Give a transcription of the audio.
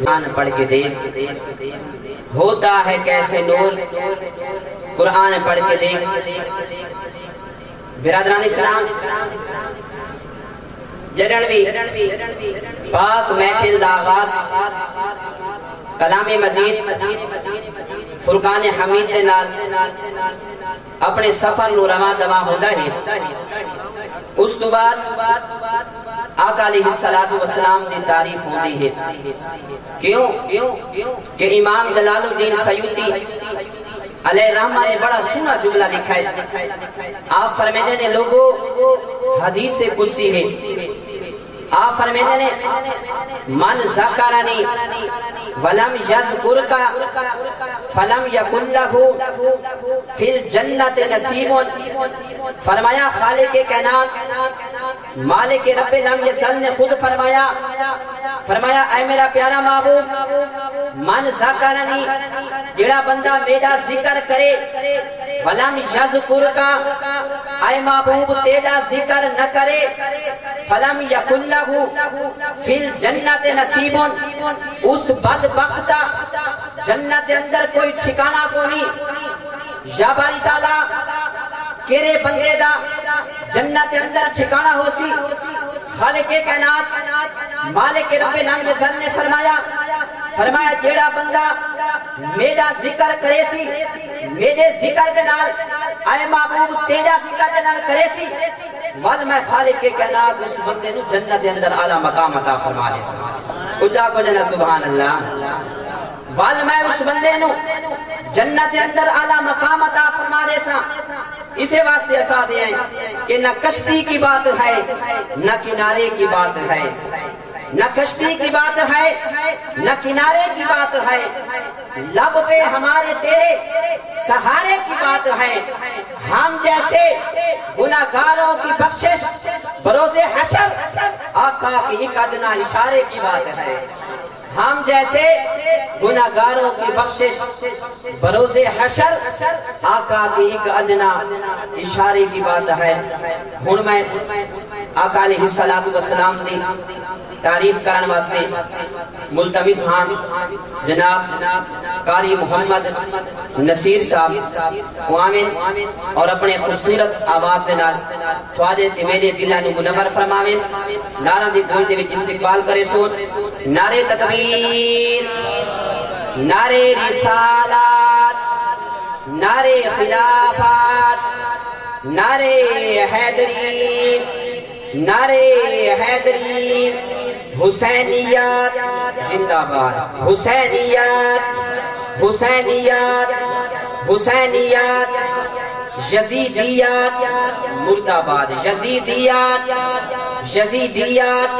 قرآن پڑھ کے دیکھ ہوتا ہے کیسے نور، قرآن پڑھ کے دیکھ۔ برادران اسلام، جرنوی پاک محفل دا آغاز کلام مجید فرقان حمید دے نال اپنے سفر نو رواں دواں ہوندا ہے۔ اس تو بعد آقا علیہ السلام دی تعریف ہوندی ہے۔ کیوں کہ امام جلال الدین سیوطی علیہ الرحمہ نے بڑا سنا جملہ لکھا ہے۔ آپ فرمیدے نے لوگوں حدیث قدسی ہے، آپ فرمیدے نے من ذکرنی ولم یذکرک فلم یکن لہ فی الجنت نصیب۔ فرمایا خالق کائنات مالک رب لم یزل نے خود فرمایا اے میرا پیارا محبوب، من ذکرنی جڑا بندہ میرا ذکر کرے، ولم یذکرک اے محبوب تیرا ذکر نہ کرے، فلم یکن لہ فی الجنت نصیب، اس بدبخت جنت اندر کوئی ٹھکانہ کو نہیں۔ یا باری تعالیٰ کیرے بندے دا جنت اندر ٹھکانہ ہو سی؟ خالق کائنات مالک رب العالمین نے فرمایا جیڑا بندہ میرا ذکر کرے سی، میرے ذکر دے نال اے محبوب تیرا ذکر دے نال کرے سی، وال میں خالق کائنات اس بندے نو جنت دے اندر اعلیٰ مقام عطا فرما دے سا۔ اچھا کو جنا سبحان اللہ۔ وال میں اس بندے نو جنت دے اندر اعلیٰ مقام عطا فرما دے سا۔ اسے واسطے اسا دے ہیں کہ نہ کشتی کی بات ہے نہ کنارے کی بات ہے، نہ کشتی کی بات ہے نہ کنارے کی بات ہے، لب پہ ہمارے تیرے سہارے کی بات ہے۔ ہم جیسے گناہگاروں کی بخشش بروز حشر آقا کی ایک ادنا اشارے کی بات ہے۔ ہم جیسے گناہگاروں کی بخشش بروز حشر آقا کی ایک ادنا اشارے کی بات ہے۔ ہن میں آقا علیہ السلام دی تعریف کرن واسطے ملتمس ہاں جناب قاری محمد نصیر صاحب وامن اور اپنے خوبصورت آواز دے نال تواڈے تے میرے دلاں نو منور فرماویں۔ نعرہ دی گونج دے وچ استقبال کرے سون نعرے تکبیر، نعرے رسالات، نعرے خلافات، نعرے حیدری، نعرے حیدری، حسینیات زندہ باد، حسینیات حسینیات حسینیات، یزیدیات مرد آباد، یزیدیات یزیدیات